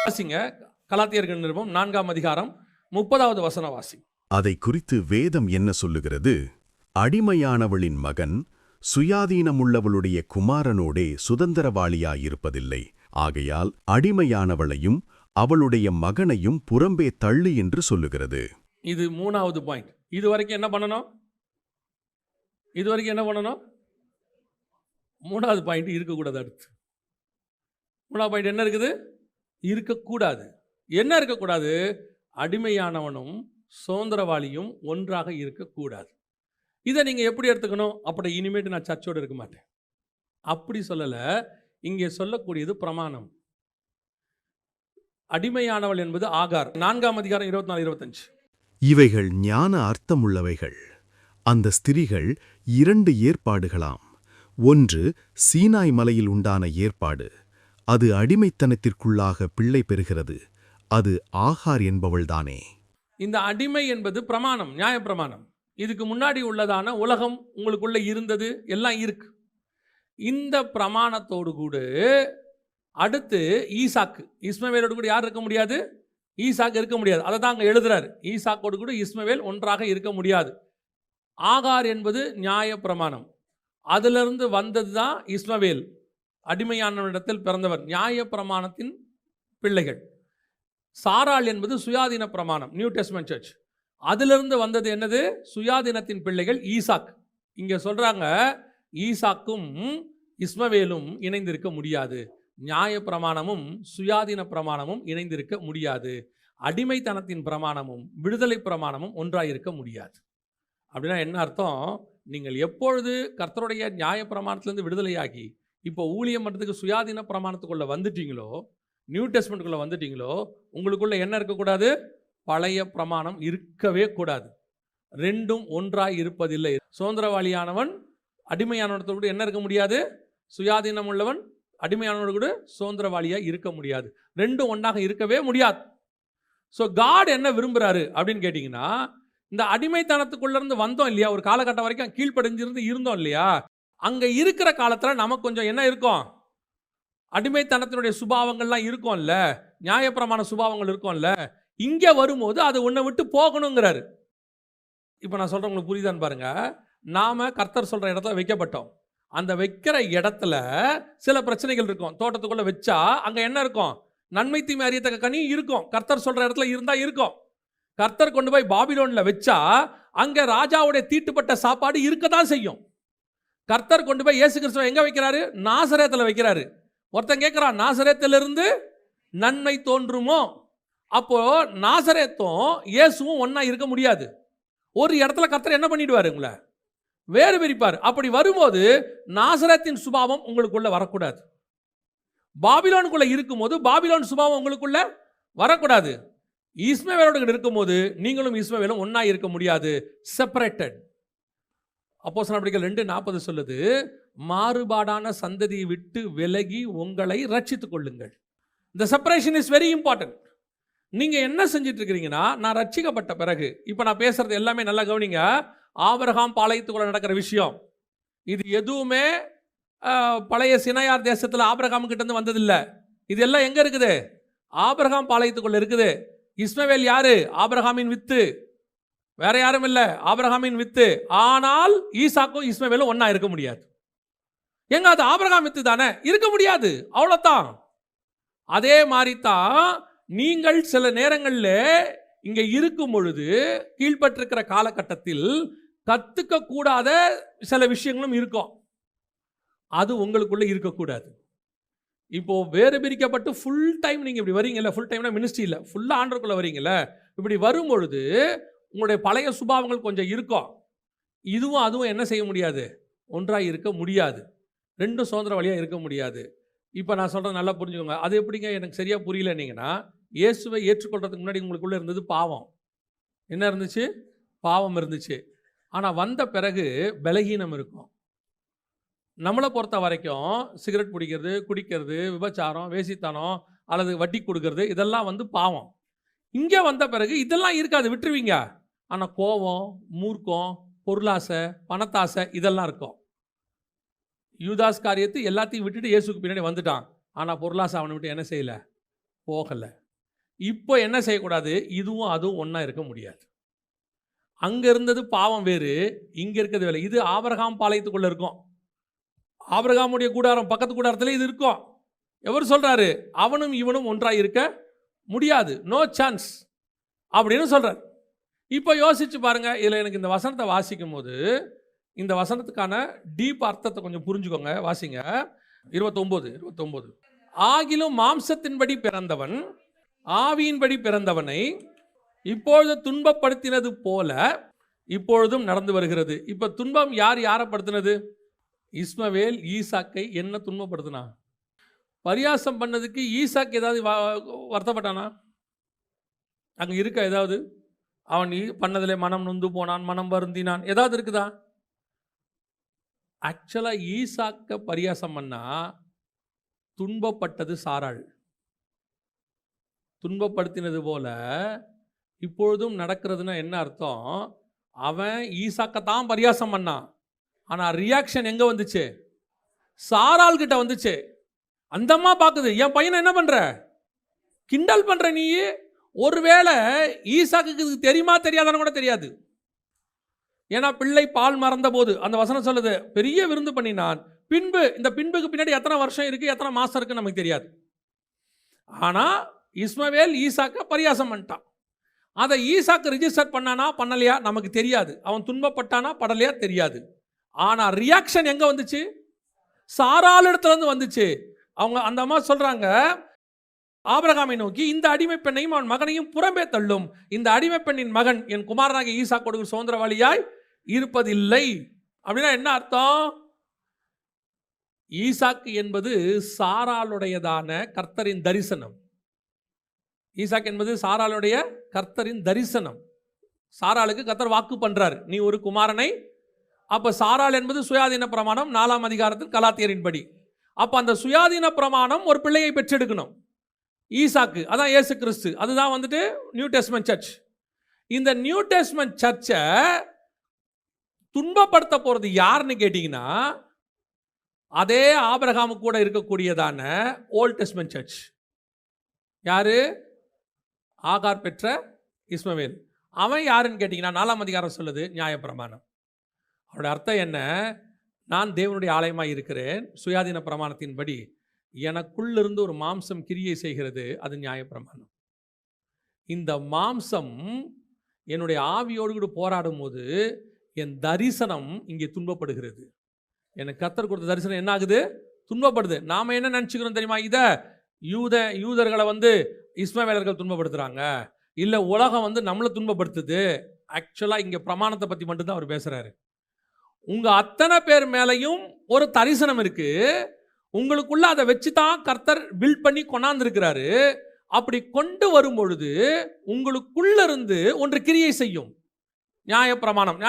வாசிங்க. கலாத்தியர்கள் நிருபம் 4ஆம் அதிகாரம் 30வது வசனம் வாசி. அதை குறித்து வேதம் என்ன சொல்லுகிறது? அடிமையானவளின் மகன் சுயாதீனமுள்ளவளுடைய குமாரனோடே சுதந்திரவாளியாயிருப்பதில்லை. ஆகையால் அடிமையானவளையும் அவளுடைய மகனையும் புறம்பே தள்ளு என்று சொல்லுகிறது. இது 3வது பாயிண்ட். இதுவரைக்கும் என்ன பண்ணணும்? 3வது பாயிண்ட் இருக்கக்கூடாது. அடுத்து 3வது பாயிண்ட் என்ன இருக்குது? இருக்கக்கூடாது. என்ன இருக்கக்கூடாது? அடிமையானவனும் சுதந்திரவாளியும் ஒன்றாக இருக்கக்கூடாது. இதை நீங்கள் எப்படி எடுத்துக்கணும்? அப்படி இனிமேட்டு நான் சர்ச்சோடு இருக்க மாட்டேன் அப்படி சொல்லலை. இங்கே சொல்லக்கூடியது பிரமாணம். அடிமையானவள் என்பது ஆகார். 4ஆம் அதிகாரம் 24-25. இவைகள் ஞான அர்த்தமுள்ளவைகள். அந்த ஸ்திரீகள் 2 ஏற்பாடுகளாம். ஒன்று சீனாய் மலையில் உண்டான ஏற்பாடு. அது அடிமைத்தனத்திற்குள்ளாக பிள்ளை பெறுகிறது. அது ஆகார் என்பவள்தானே. இந்த அடிமை என்பது பிரமாணம், நியாய பிரமாணம். இதுக்கு முன்னாடி உள்ளதான உலகம் உங்களுக்குள்ள இருந்தது, எல்லாம் இருக்கு. இந்த பிரமாணத்தோடு கூட அடுத்து ஈசாக்கு, இஸ்மவேலோடு கூட யார் இருக்க முடியாது? ஈசாக்கு இருக்க முடியாது. அதை தான் அங்கே எழுதுறாரு. ஈசாக்கோடு கூட இஸ்மவேல் ஒன்றாக இருக்க முடியாது. ஆகார் என்பது நியாய பிரமாணம். அதிலிருந்து வந்தது தான் இஸ்மவேல். அடிமையானவரிடத்தில் பிறந்தவர், நியாய பிரமாணத்தின் பிள்ளைகள். சாராள் என்பது சுயாதீன பிரமாணம், நியூ டெஸ்ட்மென்ட் சர்ச். அதிலிருந்து வந்தது என்னது? சுயாதீனத்தின் பிள்ளைகள் ஈசாக். இங்கே சொல்றாங்க ஈசாக்கும் இஸ்மவேலும் இணைந்திருக்க முடியாது. நியாய பிரமாணமும் சுயாதீன பிரமாணமும் இணைந்திருக்க முடியாது. அடிமைத்தனத்தின் பிரமாணமும் விடுதலை பிரமாணமும் ஒன்றாயிருக்க முடியாது. அப்படின்னா என்ன அர்த்தம்? நீங்கள் எப்பொழுது கர்த்தருடைய நியாய பிரமாணத்திலிருந்து விடுதலையாகி இப்போ ஊழியம் பண்ணுறதுக்கு சுயாதீன பிரமாணத்துக்குள்ளே வந்துட்டீங்களோ, நியூ டெஸ்ட்மெண்ட்டுக்குள்ளே வந்துட்டீங்களோ, உங்களுக்குள்ள என்ன இருக்கக்கூடாது? பழைய பிரமாணம் இருக்கவே கூடாது. ரெண்டும் ஒன்றாய் இருப்பதில்லை. சுதந்திரவாளியானவன் அடிமையானவனோடு கூட என்ன இருக்க முடியாது? சுயாதீனம் உள்ளவன் அடிமையானவனோடு கூட சுதந்திரவாளியாக இருக்க முடியாது. ரெண்டும் ஒன்றாக இருக்கவே முடியாது. ஸோ காட் என்ன விரும்புகிறாரு அப்படின்னு கேட்டிங்கன்னா, இந்த அடிமைத்தனத்துக்குள்ளேருந்து வந்தோம் இல்லையா, ஒரு காலகட்டம் வரைக்கும் கீழ்ப்படிஞ்சிருந்து இருந்தோம் இல்லையா, அங்கே இருக்கிற காலத்தில் நமக்கு கொஞ்சம் என்ன இருக்கும்? அடிமைத்தனத்தினுடைய சுபாவங்கள்லாம் இருக்கும்ல, நியாயப்பிரமாண சுபாவங்கள் இருக்கும்ல. இங்கே வரும்போது அது உன்னை விட்டு போகணுங்கிறாரு. இப்போ நான் சொல்கிறேன், உங்களுக்கு புரியுதான்னு பாருங்க. நாம் கர்த்தர் சொல்கிற இடத்துல வைக்கப்பட்டோம். அந்த வைக்கிற இடத்துல சில பிரச்சனைகள் இருக்கும். தோட்டத்துக்குள்ளே வச்சா அங்கே என்ன இருக்கும்? நன்மை தீமை அறியத்தக்க கனி இருக்கும். கர்த்தர் சொல்கிற இடத்துல இருந்தால் இருக்கும். கர்த்தர் கொண்டு போய் பாபிலோனில் வச்சா அங்கே ராஜாவுடைய தீட்டுப்பட்ட சாப்பாடு இருக்க தான் செய்யும். கர்த்தர் கொண்டு போய் இயேசு கிறிஸ்துவை எங்கே வைக்கிறாரு? நாசரேத்தில் வைக்கிறாரு. ஒருத்தன் கேட்குறான், நாசரேத்திலிருந்து நன்மை தோன்றுமோ? அப்போ நாசரேத்தும் இயேசுவும் ஒன்றா இருக்க முடியாது. ஒரு இடத்துல கர்த்தர் என்ன பண்ணிடுவார்? உங்களை வேறு பிரிப்பார். அப்படி வரும்போது நாசரேத்தின் சுபாவம் உங்களுக்குள்ள வரக்கூடாது. பாபிலோனுக்குள்ள இருக்கும்போது பாபிலோன் சுபாவம் உங்களுக்குள்ள வரக்கூடாது. இஸ்மவேலோடு இருக்கும்போது நீங்களும் இஸ்மவேலும் ஒன்றா இருக்க முடியாது. செப்பரேட்டட். அப்போஸ்தலர் நடவடிக்கைகள் 2:40 சொல்லுது, மாறுபாடான சந்ததியை விட்டு விலகி உங்களை ரட்சித்துக் கொள்ளுங்கள். இந்த செப்பரேஷன் இஸ் வெரி இம்பார்ட்டன்ட். நீங்கள் என்ன செஞ்சிட்டு இருக்கிறீங்கன்னா, நான் ரட்சிக்கப்பட்ட பிறகு, இப்போ நான் பேசுறது எல்லாமே நல்லா கவனிங்க. ஆபிரகாம் பாளையத்துக்குள்ள நடக்கிற விஷயம் இது எதுவுமே பழைய சினையார் தேசத்தில் ஆபிரகாம் கிட்ட இருந்து வந்ததில்லை. இது எல்லாம் எங்கே இருக்குது? ஆபிரகாம் பாளையத்துக்குள்ள இருக்குது. இஸ்மவேல் யாரு? ஆபிரகாமின் வித்து, வேற யாரும் இல்லை, ஆபிரகாமின் வித்து. ஆனால் ஈசாக்கும் இஸ்மவேலும் ஒன்றா இருக்க முடியாது. எங்க அது ஆபிரகாம் வித்து தானே, இருக்க முடியாது, அவ்வளோதான். அதே மாதிரி தான் நீங்கள் சில நேரங்களில் இங்கே இருக்கும் பொழுது கீழ்பட்டிருக்கிற காலகட்டத்தில் கற்றுக்க கூடாத சில விஷயங்களும் இருக்கும். அது உங்களுக்குள்ள இருக்கக்கூடாது. இப்போ வேறு பிரிக்கப்பட்டு ஃபுல் டைம் நீங்கள் இப்படி வரீங்கல்ல, ஃபுல் டைம்னா மினிஸ்ட்ரி இல்லை, ஃபுல்லாக ஆண்டருக்குள்ளே வரீங்கல்ல, இப்படி வரும்பொழுது உங்களுடைய பழைய சுபாவங்கள் கொஞ்சம் இருக்கும். இதுவும் அதுவும் என்ன செய்ய முடியாது? ஒன்றாக இருக்க முடியாது. ரெண்டும் சுதந்திர வழியாக இருக்க முடியாது. இப்போ நான் சொல்கிறேன், நல்லா புரிஞ்சுக்கோங்க. அது எப்படிங்க எனக்கு சரியாக புரியலன்னீங்கன்னா, இயேசுவை ஏற்றுக்கொள்றதுக்கு முன்னாடி உங்களுக்குள்ளே இருந்தது பாவம். என்ன இருந்துச்சு? பாவம் இருந்துச்சு. ஆனால் வந்த பிறகு பலகீனம் இருக்கும். நம்மளை பொறுத்த வரைக்கும் சிகரெட் பிடிக்கிறது, குடிக்கிறது, விபச்சாரம், வேசித்தனம் அல்லது வட்டி கொடுக்கறது, இதெல்லாம் பாவம். இங்கே வந்த பிறகு இதெல்லாம் இருக்காது, விட்டுருவீங்க. ஆனால் கோபம், மூர்க்கம், பொருளாசை, பணத்தாசை இதெல்லாம் இருக்கும். யூதாஸ் காரியத்தை எல்லாத்தையும் விட்டுட்டு இயேசுக்கு பின்னாடி வந்துட்டான். ஆனால் பொருளாசை அவனை விட்டு என்ன செய்யலை? போகலை. இப்போ என்ன செய்யக்கூடாது, இதுவும் அதுவும் ஒன்றா இருக்க முடியாது. அங்கே இருந்தது பாவம் வேறு, இங்கே இருக்கிறது வேலை. இது ஆபிரகாம் பாளையத்துக்குள்ளே இருக்கும். ஆபிரகாமுடைய கூடாரம் பக்கத்து கூடாரத்தில் இது இருக்கும். எவர் சொல்கிறாரு, அவனும் இவனும் ஒன்றாக இருக்க முடியாது, நோ சான்ஸ் அப்படின்னு சொல்கிறார். இப்போ யோசிச்சு பாருங்க, இதில் எனக்கு இந்த வசனத்தை வாசிக்கும் போது இந்த வசனத்துக்கான டீப் அர்த்தத்தை கொஞ்சம் புரிஞ்சுக்கோங்க. வாசிங்க 29. ஆகிலும் மாம்சத்தின்படி பிறந்தவன் ஆவியின்படி பிறந்தவனை இப்பொழுது துன்பப்படுத்தினது போல இப்பொழுதும் நடந்து வருகிறது. இப்போ துன்பம் யாரை படுத்தினது? இஸ்மவேல் ஈசாக்கை என்ன துன்பப்படுத்தினா? பரியாசம் பண்ணதுக்கு ஈசாக்கு ஏதாவது வருத்தப்பட்டானா? அங்கே இருக்க ஏதாவது அவன் பண்ணதிலே மனம் நொந்து போனான், மனம் வருந்தினான், ஏதாவது இருக்குதா? ஆக்சுவலாக ஈசாக்க பரியாசம் பண்ணா துன்பப்பட்டது சாராள். துன்பப்படுத்தினது போல இப்பொழுதும் நடக்கிறதுனா என்ன அர்த்தம்? அவன் ஈசாக்கத்தான் பரியாசம் பண்ணான், ஆனால் ரியாக்ஷன் எங்கே வந்துச்சு? சாராள் கிட்ட வந்துச்சு. அந்த அம்மா பார்க்குது, என் பையனை என்ன பண்ணுற, கிண்டல் பண்ணுற நீ. ஒருவேளை ஈசாக்கு தெரியுமா தெரியாதான்னு கூட தெரியாது. ஏன்னா பிள்ளை பால் மறந்த போது அந்த வசனம் சொல்லுது, பெரிய விருந்து பண்ணினான். பின்பு இந்த பின்புக்கு பின்னாடி எத்தனை வருஷம் இருக்குது, எத்தனை மாதம் இருக்குன்னு நமக்கு தெரியாது. ஆனால் இஸ்மவேல் ஈசாக்க பரியாசம் பண்ணிட்டான். அதை ஈசாக்கு ரிஜிஸ்டர் பண்ணானா பண்ணலையா நமக்கு தெரியாது. அவன் துன்பப்பட்டானா படலையா தெரியாது. ஆனால் ரியாக்ஷன் எங்கே வந்துச்சு? சாராள் இடத்துலேருந்து வந்துச்சு. அவங்க அந்த அம்மா சொல்கிறாங்க, ஆபிரகாமை நோக்கி, இந்த அடிமை பெண்ணையும் அவன் மகனையும் புறம்பே தள்ளும். இந்த அடிமை பெண்ணின் மகன் என் குமாரனாக ஈசாக்கு கொடுக்கிற சுதந்திரவாளியாய் இருப்பதில்லை. அப்படின்னா என்ன அர்த்தம்? ஈசாக்கு என்பது சாராளுடையதான கர்த்தரின் தரிசனம். ஈசாக்கு என்பது சாராளுடைய கர்த்தரின் தரிசனம். சாராளுக்கு கர்த்தர் வாக்கு பண்றார், நீ ஒரு குமாரனை. அப்ப சாராள் என்பது சுயாதீன பிரமாணம் 4ஆம் அதிகாரத்தில் கலாத்தியரின் படி. அப்ப அந்த சுயாதீன பிரமாணம் ஒரு பிள்ளையை பெற்றெடுக்கணும். ஈசாக்கு அதான் இயேசு கிறிஸ்து. அதுதான் வந்துட்டு நியூ டெஸ்ட்மென்ட் சர்ச். இந்த நியூ டெஸ்ட்மென்ட் சர்ச்சை துன்பப்படுத்த போறது யாருன்னு கேட்டீங்கன்னா, அதே ஆபிரகாமு கூட இருக்கக்கூடியதான ஓல்ட் டெஸ்ட்மென்ட் சர்ச். யாரு? ஆகார் பெற்ற இஸ்மவேல். அவன் யாருன்னு கேட்டீங்கன்னா 4ஆம் அதிகாரம் சொல்லுது நியாயப்பிரமாணம். அவரோட அர்த்தம் என்ன? நான் தேவனுடைய ஆலயமாக இருக்கிறேன், சுயாதீன பிரமாணத்தின்படி எனக்குள்ளிருந்து ஒரு மாம்சம் கிரியை செய்கிறது, அது நியாயப்பிரமாணம். இந்த மாம்சம் என்னுடைய ஆவியோடு கூட போராடும் போது என் தரிசனம் இங்கே துன்பப்படுகிறது. எனக்கு கர்த்தர் கொடுத்த தரிசனம் என்ன ஆகுது? துன்பப்படுது. நாம் என்ன நினச்சிக்கிறோம் தெரியுமா? இதை யூதர்களை இஸ்மவேலர்கள் துன்பப்படுத்துகிறாங்க, இல்லை உலகம் நம்மளை துன்பப்படுத்துது. ஆக்சுவலாக இங்கே பிரமாணத்தை பற்றி மட்டும்தான் அவர் பேசுகிறாரு. உங்கள் அத்தனை பேர் மேலேயும் ஒரு தரிசனம் இருக்குது. உங்களுக்குள்ள அதை வச்சு தான் கர்த்தர் பில்ட் பண்ணி கொண்டாந்துருக்கிறாரு. அப்படி கொண்டு வரும் பொழுது உங்களுக்குள்ள இருந்து ஒன்று கிரியை செய்யும். நியாயப்பிரமாணம்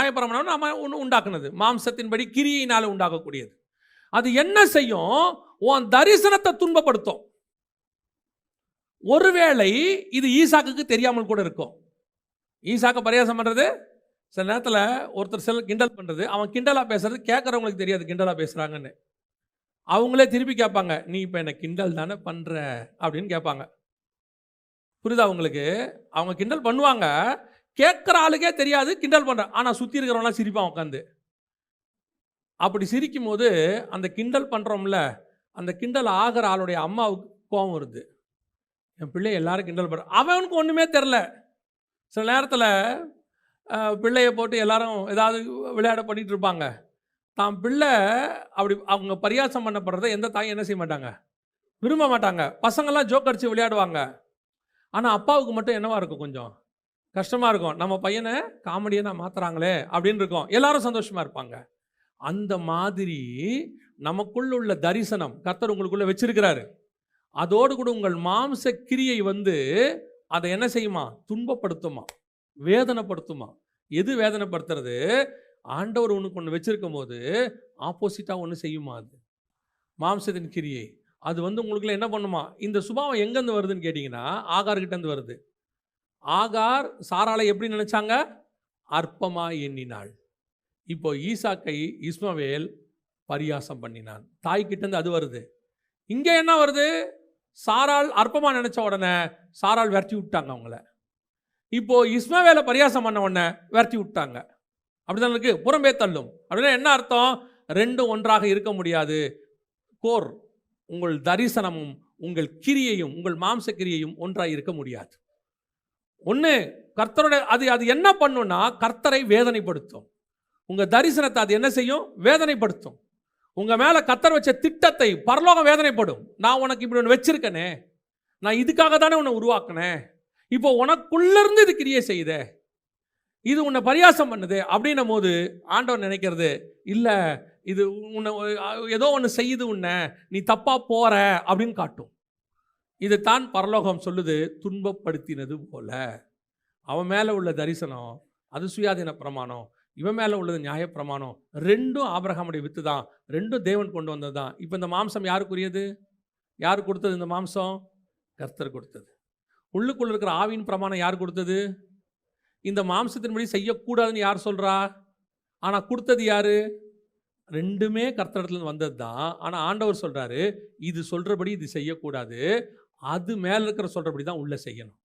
நம்ம உண்டாக்குனது, மாம்சத்தின்படி கிரியையினால உண்டாக்கக்கூடியது. அது என்ன செய்யும்? உன் தரிசனத்தை துன்பப்படுத்தும். ஒருவேளை இது ஈசாக்குக்கு தெரியாமல் கூட இருக்கும். ஈசாக்க பரியாசம் பண்ணுறது, சில நேரத்தில் ஒருத்தர் கிண்டல் பண்ணுறது, அவன் கிண்டலாக பேசுறது கேட்குறவங்களுக்கு தெரியாது கிண்டலாக பேசுகிறாங்கன்னு. அவங்களே திருப்பி கேட்பாங்க, நீ இப்போ என்ன கிண்டல் தானே பண்ணுற அப்படின்னு கேட்பாங்க. புரியுதா உங்களுக்கு? அவங்க கிண்டல் பண்ணுவாங்க, கேட்குற ஆளுக்கே தெரியாது கிண்டல் பண்ணுற. ஆனால் சுற்றி இருக்கிறவங்களாம் சிரிப்பான் உட்காந்து. அப்படி சிரிக்கும் போது அந்த கிண்டல் பண்ணுறோம்ல, அந்த கிண்டல் ஆகிற ஆளுடைய அம்மாவுக்கு கோபம் வருது. என் பிள்ளை எல்லாரும் கிண்டல் பண்ணுற, அவனுக்கு ஒன்றுமே தெரில. சில நேரத்தில் பிள்ளையை போட்டு எல்லாரும் ஏதாவது விளையாட பண்ணிகிட்டு இருப்பாங்க. தான் பிள்ளை அப்படி அவங்க பரியாசம் பண்ணப்படுறத எந்த தாயும் என்ன செய்ய மாட்டாங்க, விரும்ப மாட்டாங்க. பசங்கள்லாம் ஜோக் அடித்து விளையாடுவாங்க. ஆனால் அப்பாவுக்கு மட்டும் என்னவா இருக்கும், கொஞ்சம் கஷ்டமாக இருக்கும். நம்ம பையனை காமெடியாக மாற்றுறாங்களே அப்படின்னு இருக்கும். எல்லாரும் சந்தோஷமாக இருப்பாங்க. அந்த மாதிரி நமக்குள்ள உள்ள தரிசனம் கர்த்தர் உங்களுக்குள்ளே வச்சிருக்கிறாரு. அதோடு கூட உங்கள் மாம்ச கிரியை அதை என்ன செய்யுமா? துன்பப்படுத்துமா, வேதனைப்படுத்துமா. எது வேதனைப்படுத்துறது? ஆண்டவர் உனக்கு ஒன்று வச்சிருக்கும் போது ஆப்போசிட்டாக ஒன்று செய்யுமா? அது மாம்சத்தின் கிரியை. அது உங்களுக்குள்ள என்ன பண்ணுமா? இந்த சுபாவம் எங்கேருந்து வருதுன்னு கேட்டிங்கன்னா, ஆகார்கிட்டேருந்து வருது. ஆகார் சாராளை எப்படி நினைச்சாங்க? அற்பமாக எண்ணினாள். இப்போ ஈசாக்கை இஸ்மவேல் பரியாசம் பண்ணினான். தாய்கிட்டேருந்து அது வருது. இங்கே என்ன வருது? சாராள் அற்பமா நினைச்ச உடனே சாராள் விரட்டி விட்டாங்க அவங்கள. இப்போ இஸ்மவேலை பரியாசம் பண்ண உடனே விரட்டி விட்டாங்க. அப்படிதான் இருக்கு. புறம்பே தள்ளும் அப்படின்னா என்ன அர்த்தம்? ரெண்டும் ஒன்றாக இருக்க முடியாது. கோர் உங்கள் தரிசனமும் உங்கள் கிரியையும் உங்கள் மாம்ச கிரியையும் ஒன்றாக இருக்க முடியாது. ஒன்று கர்த்தருடைய அது என்ன பண்ணுன்னா கர்த்தரை வேதனைப்படுத்தும். உங்க தரிசனத்தை அது என்ன செய்யும்? வேதனைப்படுத்தும். உங்க மேல கர்த்தர் வச்ச திட்டத்தை பரலோகம் வேதனைப்படும். நான் உனக்கு இப்படி ஒன்று வச்சிருக்கனே, நான் இதுக்காக தானே உன்னை உருவாக்கினேன், இப்போ உனக்குள்ள இருந்து இது கிரியை செய்யுதே, இது உன்னை பரியாசம் பண்ணுது அப்படின்னும் போது ஆண்டவர் நினைக்கிறது இல்லை, இது உன்னை ஏதோ ஒன்று செய்யுது, உன்னை நீ தப்பா போற அப்படின்னு காட்டும். இது தான் பரலோகம் சொல்லுது, துன்பப்படுத்தினது போல. அவன் மேலே உள்ள தரிசனம் அது சுயாதீன பிரமாணம், இவன் மேலே உள்ளது நியாயப்பிரமாணம். ரெண்டும் ஆபிரகாமுடைய வித்து தான், ரெண்டும் தேவன் கொண்டு வந்தது தான். இப்போ இந்த மாம்சம் யாருக்குரியது? யார் கொடுத்தது? இந்த மாம்சம் கர்த்தர் கொடுத்தது. உள்ளுக்குள்ள இருக்கிற ஆவியின் பிரமாணம் யார் கொடுத்தது? இந்த மாம்சத்தின்படி செய்யக்கூடாதுன்னு யார் சொல்றா? ஆனால் கொடுத்தது யாரு? ரெண்டுமே கர்த்தரிடத்துல வந்தது தான். ஆனால் ஆண்டவர் சொல்றாரு, இது சொல்றபடி இது செய்யக்கூடாது, அது மேலே இருக்கிற சொல்றபடி தான் உள்ள செய்யணும்.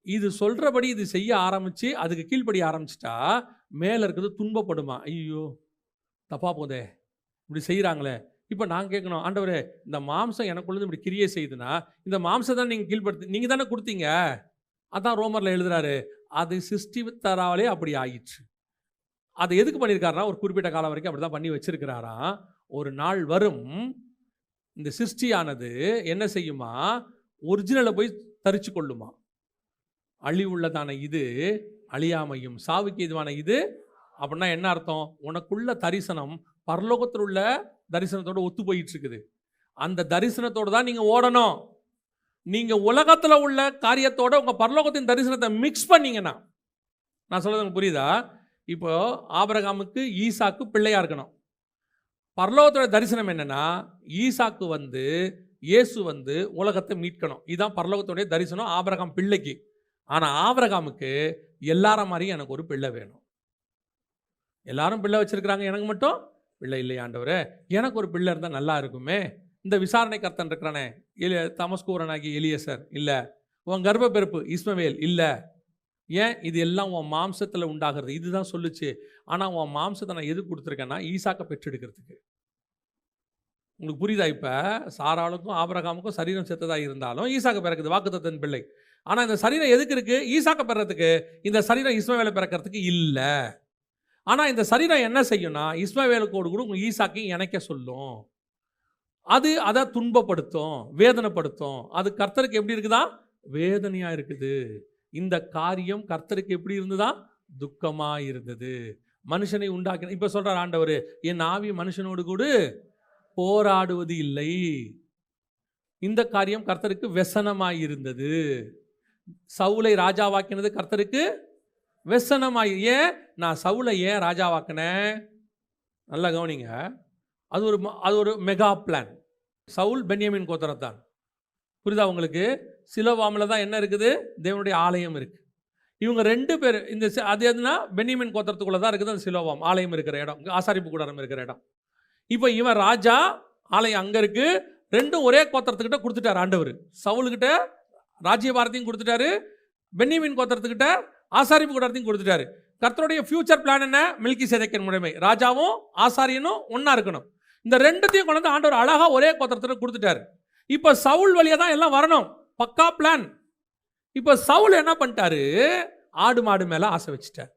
இது சொல்றபடி இது செய்ய ஆரம்பிச்சு அதுக்கு கீழ்ப்படி ஆரம்பிச்சிட்டா மேலே இருக்கிறது துன்பப்படுமா? ஐயோ தப்பா போதே, இப்படி செய்கிறாங்களே. இப்போ நான் கேட்கணும், ஆண்டவரே இந்த மாம்சம் எனக்குள்ளது இப்படி கிரியை செய்யுதுன்னா இந்த மாம்சம் தான் நீங்கள் கீழ்படுத்தி நீங்கள் தானே கொடுத்தீங்க. அதான் ரோமரில் எழுதுறாரு, அது சிருஷ்டித்தராலே அப்படி ஆயிடுச்சு. அது எதுக்கு பண்ணியிருக்காருன்னா ஒரு குறிப்பிட்ட காலம் வரைக்கும் அப்படி தான் பண்ணி வச்சிருக்கிறாராம். ஒரு நாள் வரும் இந்த சிருஷ்டியானது என்ன செய்யுமா? ஒரிஜினலை போய் தரிச்சு கொள்ளுமா. அழிவுள்ளதான இது அழியாமையும் சாவுக்கு இதுவான இது அப்படின்னா என்ன அர்த்தம்? உனக்குள்ள தரிசனம் பரலோகத்தில் உள்ள தரிசனத்தோட ஒத்து போயிட்டு இருக்குது. அந்த தரிசனத்தோடு தான் நீங்கள் ஓடணும். நீங்கள் உலகத்தில் உள்ள காரியத்தோட உங்கள் பரலோகத்தின் தரிசனத்தை மிக்ஸ் பண்ணீங்கன்னா, நான் சொல்றது புரியுதா? இப்போ ஆபிரகாமுக்கு ஈசாக்கு பிள்ளையா இருக்கணும். பரலோகத்தோட தரிசனம் என்னன்னா, ஈசாக்கு வந்து இயேசு வந்து உலகத்தை மீட்கணும். இதுதான் பரலோகத்தோடைய தரிசனம் ஆபிரகாம் பிள்ளைக்கு. ஆனால் ஆபிரகாமுக்கு எல்லாரும் மாதிரியும் எனக்கு ஒரு பிள்ளை வேணும். எல்லாரும் பிள்ளை வச்சிருக்கிறாங்க, எனக்கு மட்டும் பிள்ளை இல்லை ஆண்டவரே, எனக்கு ஒரு பிள்ளை இருந்தால் நல்லா இருக்குமே. இந்த விசாரணை கர்த்தன் இருக்கிறானே தமஸ்கூரனாகி எலியசர் இல்லை, உன் கர்ப்ப பிறப்பு இஸ்மவேல் இல்லை. ஏன்? இது எல்லாம் உன் மாம்சத்தில் உண்டாகிறது. இதுதான் சொல்லுச்சு. ஆனால் உன் மாம்சத்தை நான் எது கொடுத்துருக்கேன்னா ஈசாக்கை பெற்றெடுக்கிறதுக்கு. உங்களுக்கு புரியுதா? இப்போ சாராளுக்கும் ஆபிரகாமுக்கும் சரீரம் செத்ததாக இருந்தாலும் ஈசாக்க பிறக்குது, வாக்குத்தத்தன் பிள்ளை. ஆனால் இந்த சரீரம் எதுக்கு இருக்கு? ஈசாக்க பிறக்கிறதுக்கு. இந்த சரீரம் இஸ்மவேலை பிறக்கிறதுக்கு இல்லை. ஆனால் இந்த சரீரம் என்ன செய்யும்னா இஸ்மவேலுக்கோடு கூட உங்கள் ஈசாக்கையும் இணைக்க சொல்லும். அது அதை துன்பப்படுத்தும், வேதனைப்படுத்தும். அது கர்த்தருக்கு எப்படி இருக்குதா? வேதனையாக இருக்குது. இந்த காரியம் கர்த்தருக்கு எப்படி இருந்ததா? துக்கமாக இருந்தது. மனுஷனை உண்டாக்கின. இப்போ சொல்கிறார் ஆண்டவர், என் ஆவி மனுஷனோடு கூட போராடுவது இல்லை. இந்த காரியம் கர்த்தருக்கு வெசனமாக இருந்தது. சவுலை ராஜாவாக்கினது கர்த்தருக்கு வெசனமாய். ஏன்? நான் சவுலை ஏன் ராஜாவாக்கினேன்? நல்லா கவனிங்க. அது ஒரு மெகா பிளான். சவுல் பென்யமின் கோத்திரத்தான். புரியுதா உங்களுக்கு? சிலோவாமில் தான் என்ன இருக்குது? தேவனுடைய ஆலயம் இருக்குது. இவங்க ரெண்டு பேர் இந்த அது எதுனா பென்யமின் கோத்திரத்துக்குள்ளே தான் இருக்குது அந்த சிலோவாம் ஆலயம் இருக்கிற இடம், ஆசாரிப்பு கூடாரம் இருக்கிற இடம். இப்போ இவன் ராஜா, ஆலயம் அங்கே இருக்குது. ரெண்டும் ஒரே கோத்திரத்துக்கிட்ட கொடுத்துட்டார் ஆண்டவர். சவுலுக்கிட்ட ராஜ்யபாரத்தையும் கொடுத்துட்டாரு, பென்யமின் கோத்திரத்துக்கிட்ட ஆசாரிப்பு கூடாரத்தையும் கொடுத்துட்டாரு. கர்த்தருடைய ஃபியூச்சர் பிளான் என்ன? மில்கிசேதேக்கின் முறைமை, ராஜாவும் ஆசாரியனும் ஒன்றா இருக்கணும். இந்த ரெண்டுத்தையும் கொண்டு வந்து ஆண்டவர் அழகாக ஒரே கோத்திரத்தில் கொடுத்துட்டாரு. இப்போ சவுல் வழியாக தான் எல்லாம் வரணும், பக்கா பிளான். இப்போ சவுல் என்ன பண்ணிட்டாரு? ஆடு மாடு மேலே ஆசை வச்சுட்டார்.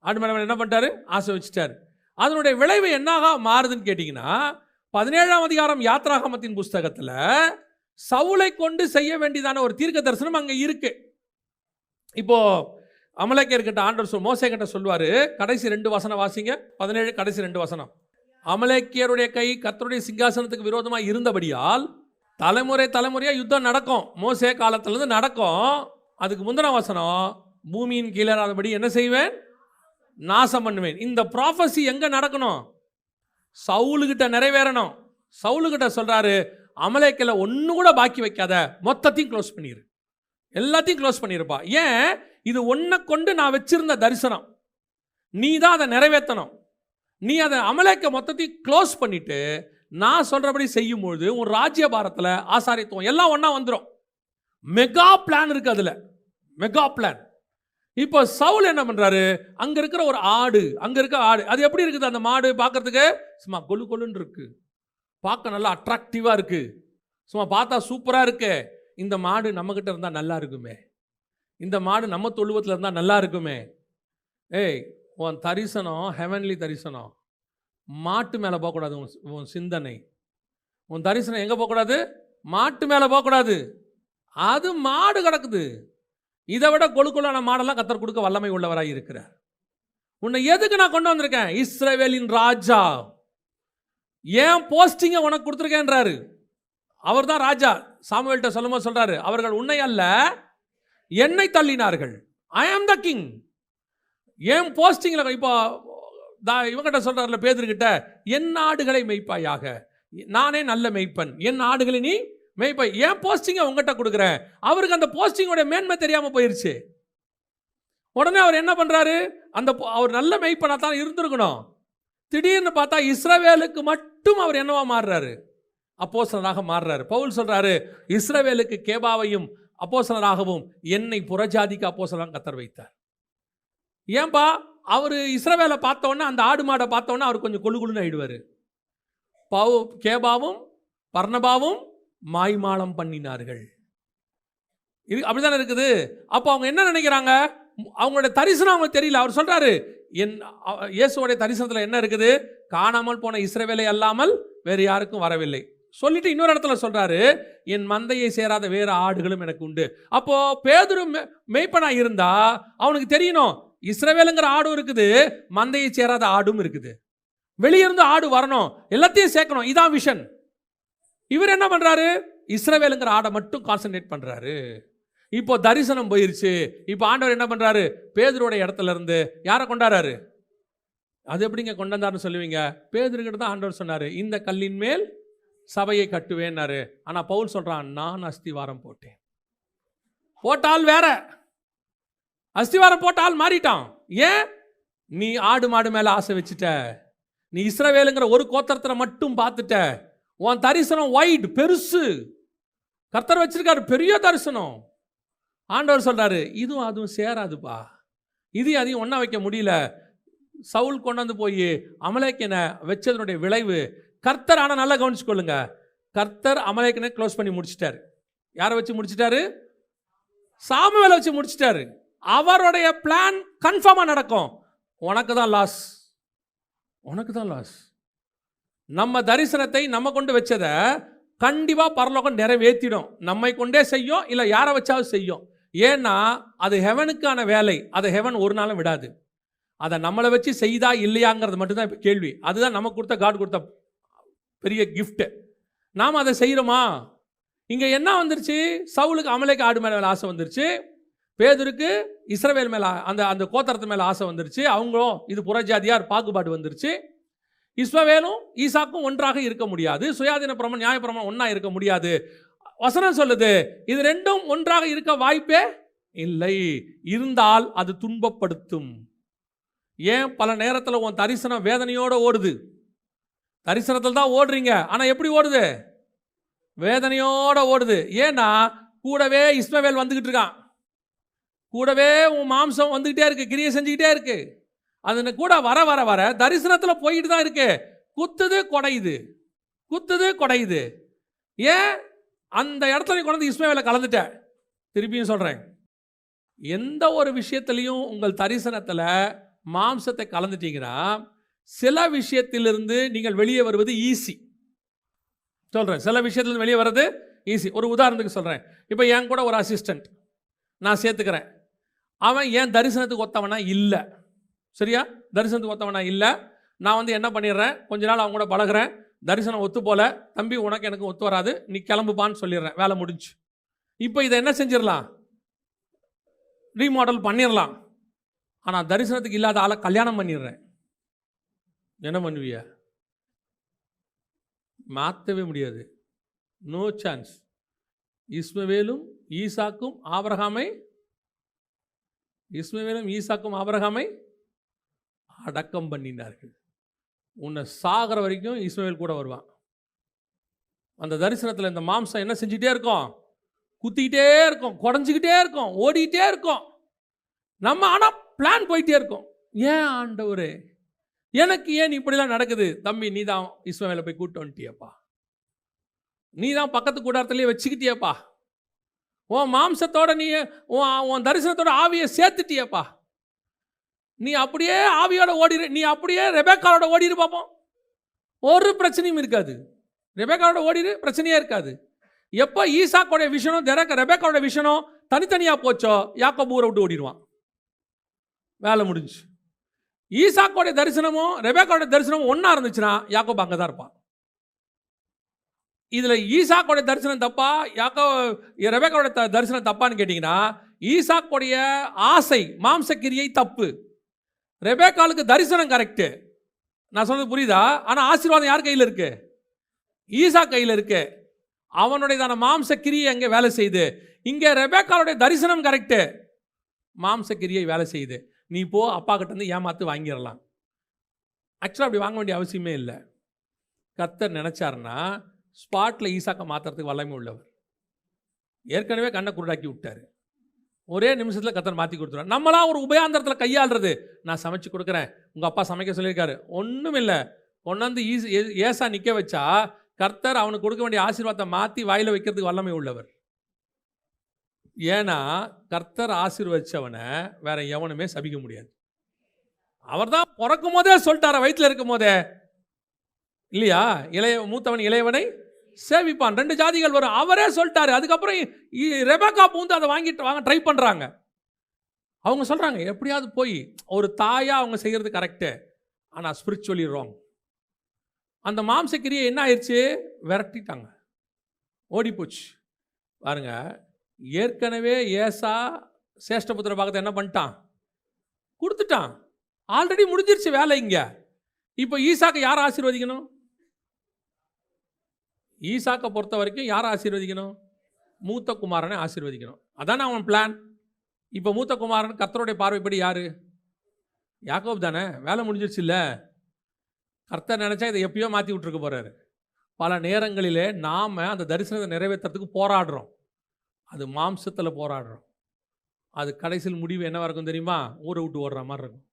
ஆடு மாடு என்ன பண்ணிட்டாரு? ஆசை வச்சுட்டார். அதனுடைய விளைவு என்னாக மாறுதுன்னு கேட்டிங்கன்னா, 17ஆம் அதிகாரம் யாத்ராகமத்தின் புஸ்தகத்தில் சவுலை கொண்டு செய்ய வேண்டியதான ஒரு தீர்க்க தரிசனம் அங்கே இருக்கு. இப்போ அமலேக்கியர்கிட்ட ஆண்டவர் மோசே கிட்ட சொல்லுவார், கடைசி 2 வசனம் வாசிங்க. 17 கடைசி 2 வசனம். அமலேக்கியருடைய கை கர்த்தருடைய சிங்காசனத்துக்கு விரோதமாக இருந்தபடியால் தலைமுறை தலைமுறையாக யுத்தம் நடக்கும். மோசே காலத்திலிருந்து நடக்கும். அதுக்கு முந்தின வசனம், பூமியின் கீழாதபடி என்ன செய்வேன்? நாசம் பண்ணுவேன். இந்த ப்ராஃபஸி எங்கே நடக்கணும்? சவுலுக்கிட்ட நிறைவேறணும். சவுலுக்கிட்ட சொல்கிறாரு, அமலேக்கில் ஒன்று கூட பாக்கி வைக்காத, மொத்தத்தையும் க்ளோஸ் பண்ணிடு, எல்லாத்தையும் க்ளோஸ் பண்ணியிருப்பா. ஏன்? இது ஒன்றை கொண்டு நான் வச்சிருந்த தரிசனம், நீ தான் அதை நிறைவேற்றணும். நீ அதை அமலேக்க மொத்தத்தையும் க்ளோஸ் பண்ணிட்டு நான் சொல்றபடி செய்யும்பொழுது உன் ராஜ்ய பாரத்தில் ஆசாரித்துவம் எல்லாம் ஒன்றா வந்துடும். மெகா பிளான் இருக்கு அதுல, மெகா பிளான். இப்போ சவுல் என்ன பண்றாரு, அங்க இருக்கிற ஒரு ஆடு, அங்க இருக்க ஆடு, அது எப்படி இருக்குது அந்த மாடு பார்க்கறதுக்கு? சும்மா கொலு கொலுன்னு இருக்கு, பார்க்க நல்லா அட்ராக்டிவா இருக்கு, சும்மா பார்த்தா சூப்பரா இருக்கு. இந்த மாடு நம்ம கிட்ட இருந்தா நல்லா இருக்குமே, இந்த மாடு நம்ம தொழுவத்தில் இருந்தா நல்லா இருக்குமே. ஏய், உன் தரிசனம் ஹெவன்லி தரிசனம், மாட்டு மேலே போகக்கூடாது. உன் சிந்தனை, உன் தரிசனம் எங்கே போகக்கூடாது? மாட்டு மேலே போகக்கூடாது. அது மாடு கிடக்குது. இதை விட கொழுக்குள்ளான மாடெல்லாம் கத்தர் கொடுக்க வல்லமை உள்ளவராய் இருக்கிறார். உன்னை எதுக்கு நான் கொண்டு வந்திருக்கேன்? இஸ்ரவேலின் ராஜா, ஏன் போஸ்டிங்கை உனக்கு கொடுத்துருக்கேன்றாரு. அவர் தான் ராஜா. சாமுவேல்கிட்ட சொல்லும்போது சொல்றாரு, அவர்கள் உன்னை அல்ல என்னை தள்ளினார்கள், ஐ ஆம் த கிங். ஏன் போஸ்டிங்கில் இப்போ இவங்கிட்ட சொல்றாருல, பேதுருக்கிட்ட, என் ஆடுகளை மெய்ப்பாயாக, நானே நல்ல மெய்ப்பன், என் ஆடுகளை நீ மெய்ப்பாய். ஏன் போஸ்டிங்கை உங்ககிட்ட கொடுக்குறேன். அவருக்கு அந்த போஸ்டிங்கோட மேன்மை தெரியாம போயிருச்சு. உடனே அவர் என்ன பண்றாரு, அவர் நல்ல மெய்ப்பனா தான் இருந்திருக்கணும். திடீர்னு பார்த்தா இஸ்ரவேலுக்கு மட்டும் அவர் என்னவா மாறுறாரு? அப்போஸ்தலனாக மாறுறாரு. பவுல் சொல்றாரு, இஸ்ரவேலுக்கு கேபாவையும் அப்போஸ்தலனாகவும் என்னை புறஜாதிக்கு அப்போஸ்தலனாக கத்தர் வைத்தார். ஏன்பா, அவர் இஸ்ரவேலை பார்த்தோன்னே, அந்த ஆடு மாடை பார்த்தோன்னே அவர் கொஞ்சம் கொழுகுலுன்னு ஆயிடுவார். கேபாவும் பர்னபாவும் மாய்மாலம் பண்ணினார்கள். இது அப்படிதானே இருக்குது. அப்போ அவங்க என்ன நினைக்கிறாங்க, அவங்களுடைய தரிசனம் அவங்களுக்கு தெரியல. அவர் சொல்றாரு, இயேசுவோடைய தரிசனத்தில் என்ன இருக்குது, காணாமல் போன இஸ்ரவேலை அல்லாமல் வேறு யாருக்கும் வரவில்லை. சொல்லிட்டு இன்னொரு இடத்துல சொல்றாரு, என் மந்தையை சேராத வேறு ஆடுகளும் எனக்கு உண்டு. அப்போ பேதுரு மெய்ப்பனா இருந்தா அவனுக்கு தெரியணும், இஸ்ரவேலுங்கிற ஆடும் இருக்குது, மந்தையை சேராத ஆடும் இருக்குது, வெளியிருந்து ஆடு வரணும், எல்லாத்தையும் சேர்க்கணும். இதான் விஷன். இவர் என்ன பண்றாரு, இஸ்ரவேலுங்கிற ஆடை மட்டும் கான்சென்ட்ரேட் பண்றாரு. இப்போ தரிசனம் போயிருச்சு. இப்போ ஆண்டவர் என்ன பண்றாரு, பேதுருடைய இடத்துல இருந்து யாரை கொண்டாடுறாரு? அது எப்படிங்க கொண்டாந்தாருன்னு சொல்லுவீங்க? பேதுருக்கிட்ட தான் ஆண்டவர் சொன்னாரு, இந்த கல்லின் மேல் சபையை கட்டுவேன்னாரு. ஆனா பவுல் சொல்றான், நான் அஸ்திவாரம் போட்டேன். போட்டால் வேற, அஸ்திவாரம் போட்டால் மாறிட்டான். ஏன்? நீ ஆடு மாடு மேல ஆசை வச்சுட்ட, நீ இஸ்ரவேலுங்கிற ஒரு கோத்திரத்தை மட்டும் பார்த்துட்ட. உன் தரிசனம் வைட், பெருசு, கர்த்தர் வச்சிருக்காரு பெரிய தரிசனம். ஆண்டவர் சொல்றாரு, இதுவும் அதுவும் சேராதுப்பா, இதையும் அதையும் ஒன்றா வைக்க முடியல. சவுல் கொண்டாந்து போய் அமலேக்கனை வச்சதனுடைய விளைவு கர்த்தர். ஆனால் நல்லா கவனிச்சுக்கொள்ளுங்க, கர்த்தர் அமலேக்கனை க்ளோஸ் பண்ணி முடிச்சிட்டாரு. யாரை வச்சு முடிச்சிட்டாரு? சாமுவேலை வச்சு முடிச்சிட்டாரு. அவருடைய பிளான் கன்ஃபார்மாக நடக்கும். உனக்கு தான் லாஸ், உனக்கு தான் லாஸ். நம்ம தரிசனத்தை நம்ம கொண்டு வச்சதை கண்டிப்பாக பரலோகம் நிறைவேற்றிடும். நம்மை கொண்டே செய்யும், இல்லை யாரை வச்சாவது செய்யும். ஏன்னா அது ஹெவனுக்கான வேலை, அதை ஹெவன் ஒரு நாளும் விடாது. அதை நம்மளை வச்சு செய்தா இல்லையாங்கிறது மட்டும்தான் கேள்வி. அதுதான் நமக்கு கொடுத்த, காட் கொடுத்த பெரிய கிஃப்ட். நாம் அதை செய்கிறோமா? இங்கே என்ன வந்துருச்சு, சவுலுக்கு அமலேக்கு ஆடு மேலே ஆசை வந்துருச்சு, பேதுருக்கு இஸ்ரவேல் மேலே அந்த கோத்திரத்து மேலே ஆசை வந்துருச்சு. அவங்களும் இது புறஜாதியார் பாகுபாடு வந்துருச்சு. இஸ்ரவேலும் ஈசாக்கும் ஒன்றாக இருக்க முடியாது, சுயாதீன பிரமாணம் நியாயப்பிரமாணம் ஒன்றா இருக்க முடியாது. வசனம் சொல்லுது, இது ரெண்டும் ஒன்றாக இருக்க வாய்ப்பே இல்லை. இருந்தால் அது துன்பப்படுத்தும். ஏன்? பல நேரத்தில் உன் தரிசனம் வேதனையோடு ஓடுது. தரிசனத்தில் தான் ஓடுறீங்க, ஆனால் எப்படி ஓடுது? வேதனையோடு ஓடுது. ஏன்னா கூடவே இஸ்மவேல் வந்துக்கிட்டு இருக்கான், கூடவே உன் மாம்சம் வந்துக்கிட்டே இருக்கு, கிரியை செஞ்சுக்கிட்டே இருக்கு. அது கூட வர வர வர தரிசனத்தில் போயிட்டு தான் இருக்கு. குத்துது கொடையுது, குத்துது கொடையுது. ஏன்? அந்த இடத்துல கொண்டு வந்து இஸ்மவேலை கலந்துட்ட. திருப்பியும் சொல்கிறேன், எந்த ஒரு விஷயத்திலையும் உங்கள் தரிசனத்தில் மாம்சத்தை கலந்துட்டீங்கன்னா சில விஷயத்திலிருந்து நீங்கள் வெளியே வருவது ஈஸி. சொல்கிறேன், சில விஷயத்துலேருந்து வெளியே வர்றது ஈஸி. ஒரு உதாரணத்துக்கு சொல்கிறேன். இப்போ என் கூட ஒரு அசிஸ்டண்ட் நான் சேர்த்துக்கிறேன். அவன் என் தரிசனத்துக்கு ஒத்தவனா இல்லை, சரியா? தரிசனத்துக்கு ஒத்தவனா இல்லை. நான் என்ன பண்ணிடுறேன், கொஞ்ச நாள் அவங்க கூட பழகிறேன், தரிசனம் ஒத்து போல, தம்பி உனக்கு எனக்கு ஒத்து வராது, நீ கிளம்புப்பான்னு சொல்லிடுறேன், வேலை முடிஞ்சு. இப்போ இதை என்ன செஞ்சிடலாம், ரீமாடல் பண்ணிடலாம். ஆனால் தரிசனத்துக்கு இல்லாத ஆளை கல்யாணம் பண்ணிடுறேன். என்ன பண்ணுவிய? மாற்றவே முடியாது, நோ சான்ஸ். இஸ்மவேலும் ஈசாக்கும் ஆபிரகாமை அடக்கம் பண்ணினார்கள். உன்னை சாகிற வரைக்கும் இஸ்மவேல் கூட வருவான். அந்த தரிசனத்தில் இந்த மாம்சம் என்ன செஞ்சுட்டே இருக்கும்? குத்திக்கிட்டே இருக்கும், குடஞ்சிக்கிட்டே இருக்கும், ஓடிக்கிட்டே இருக்கும். நம்ம ஆனால் பிளான் போயிட்டே இருக்கும். ஏன் ஆண்டவரே, எனக்கு ஏன் இப்படிலாம் நடக்குது? தம்பி, நீ தான் இஸ்மவேலை போய் கூட்டு வந்துட்டியப்பா, நீ தான் பக்கத்து கூடாரத்திலேயே வச்சுக்கிட்டியப்பா, உன் மாம்சத்தோட நீ உன் தரிசனத்தோட ஆவியை சேர்த்துட்டியப்பா, நீ அப்படியே ஆவியோட ஓடிடு, நீ அப்படியே ரெபேக்காவோட ஓடிடு பார்ப்போம், ஒரு பிரச்சனையும் இருக்காது. ரெபேக்காவோட ஓடிடு, பிரச்சனையே இருக்காது. எப்போ ஈசாக்கோடைய விஷயம் ரெபேக்காவோட விஷயம் தனித்தனியாக போச்சோ, யாக்கோபு ஊரை விட்டு ஓடிடுவான், வேலை முடிஞ்சு. ஈசாக்கோடைய தரிசனமும் ரெபேக்காவோட தரிசனமும் ஒன்றா இருந்துச்சுன்னா யாக்கோபு அங்கே தான் இருப்பான். இதில் ஈசாக்கோடைய தரிசனம் தப்பா, ரெபேக்காவோட தரிசனம் தப்பான்னு கேட்டிங்கன்னா, ஈசாக்கோடைய ஆசை மாம்சக்கிரியை தப்பு, ரெபேக்காலுக்கு தரிசனம் கரெக்டு. நான் சொன்னது புரியுதா? ஆனால் ஆசீர்வாதம் யார் கையில் இருக்கு? ஈசா கையில் இருக்கு. அவனுடையதான மாம்சக்கிரியை அங்கே வேலை செய்யுது. இங்கே ரெபேக்காலுடைய தரிசனம் கரெக்டு, மாம்சக்கிரியை வேலை செய்யுது. நீ போ, அப்பா கிட்ட இருந்து ஏமாத்து வாங்கிடலாம். ஆக்சுவலாக அப்படி வாங்க வேண்டிய அவசியமே இல்லை. கர்த்தர் நினைச்சாருன்னா ஸ்பாட்டில் ஈசாக்கை மாற்றுறதுக்கு வல்லமை உள்ளவர். ஏற்கனவே கண்ணை குருடாக்கி விட்டார், ஒரே நிமிஷத்தில் கர்த்தர் மாற்றி கொடுத்துருவார். நம்மளாம் ஒரு உபயாந்திரத்தில் கையாளுறது, நான் சமைச்சு கொடுக்குறேன், உங்கள் அப்பா சமைக்க சொல்லியிருக்காரு, ஒன்றும் இல்லை, கொண்டாந்து ஏசா நிற்க வச்சா கர்த்தர் அவனுக்கு கொடுக்க வேண்டிய ஆசீர்வாதத்தை மாற்றி வாயில் வைக்கிறதுக்கு வல்லமை உள்ளவர். ஏன்னா கர்த்தர் ஆசீர்வதிச்சவனை வேற எவனுமே சபிக்க முடியாது. அவர் தான் பிறக்கும் போதே சொல்லிட்டார, வயிற்றில் இருக்கும் போதே இல்லையா, மூத்தவன் இளையவனை சேவிப்பான், 2 ஜாதிகள் வரும், அவரே சொல்லிட்டாரு. அதுக்கப்புறம் ரெபேக்கா பூந்து அதை வாங்க ட்ரை பண்ணுறாங்க. அவங்க சொல்கிறாங்க எப்படியாவது போய் ஒரு தாயாக அவங்க செய்கிறது கரெக்டு, ஆனால் ஸ்பிரிச்சுவலி ராங். அந்த மாம்சக்கிரியை என்ன ஆயிடுச்சு? விரட்டிட்டாங்க, ஓடி போச்சு. பாருங்க, ஏற்கனவே ஏசா சேஷ்டபுத்திர பாகத்தை என்ன பண்ணிட்டான்? கொடுத்துட்டான், ஆல்ரெடி முடிஞ்சிருச்சு வேலை. இங்க இப்போ ஈசாக்கை யார் ஆசீர்வதிக்கணும்? ஈசாக்கை பொறுத்த வரைக்கும் யாரை ஆசீர்வதிக்கணும்? மூத்த குமாரனை ஆசீர்வதிக்கணும். அதானே அவன் பிளான். இப்போ மூத்த குமாரன் கர்த்தருடைய பார்வைப்படி யாரு? யாக்கோப் தானே. வேலை முடிஞ்சிருச்சு இல்லை? கர்த்தர் நினைச்சா இதை எப்பயோ மாற்றி விட்டுருக்க போறாரு. பல நேரங்களிலே நாம் அந்த தரிசனத்தை நிறைவேற்றுறதுக்கு போராடுறோம், அது மாம்சத்தில் போராடுறோம். அது கடைசியில் முடிவு என்னவா இருக்கும் தெரியுமா? ஊரை விட்டு ஓடுற மாதிரி இருக்கும்.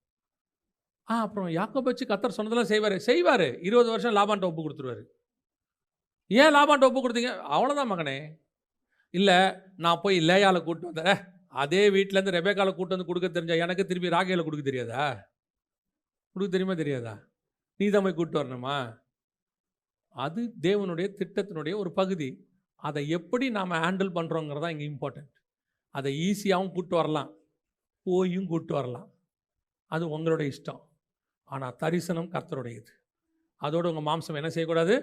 அப்புறம் யாக்கோபை வச்சு கர்த்தர் சொன்னதெல்லாம் செய்வார். 20 வருஷம் லாபான்ட்ட ஒப்பு கொடுத்துருவாரு. ஏன் லாபான்ட்ட ஒப்பு கொடுத்தீங்க? அவ்வளோதான் மகனே. இல்லை, நான் போய் லேயால கூப்பிட்டு வந்தேன், அதே வீட்டிலேருந்து ரெபேக்கால கூப்பிட்டு வந்து கொடுக்க தெரிஞ்சா எனக்கு திருப்பி ராகேல கொடுக்க தெரியாதா? கொடுக்க தெரியுமா தெரியாதா? நீ தான் போய் கூப்பிட்டு வரணுமா? அது தேவனுடைய திட்டத்தினுடைய ஒரு பகுதி. அதை எப்படி நாம் ஹேண்டில் பண்ணுறோங்கிறதா இங்கே இம்பார்ட்டண்ட். அதை ஈஸியாகவும் கூப்பிட்டு வரலாம், போயும் கூப்பிட்டு வரலாம், அது உங்களுடைய இஷ்டம். ஆனால் தரிசனம் கர்த்தருடையது. அதோடு உங்கள் மாம்சம் என்ன செய்யக்கூடாது?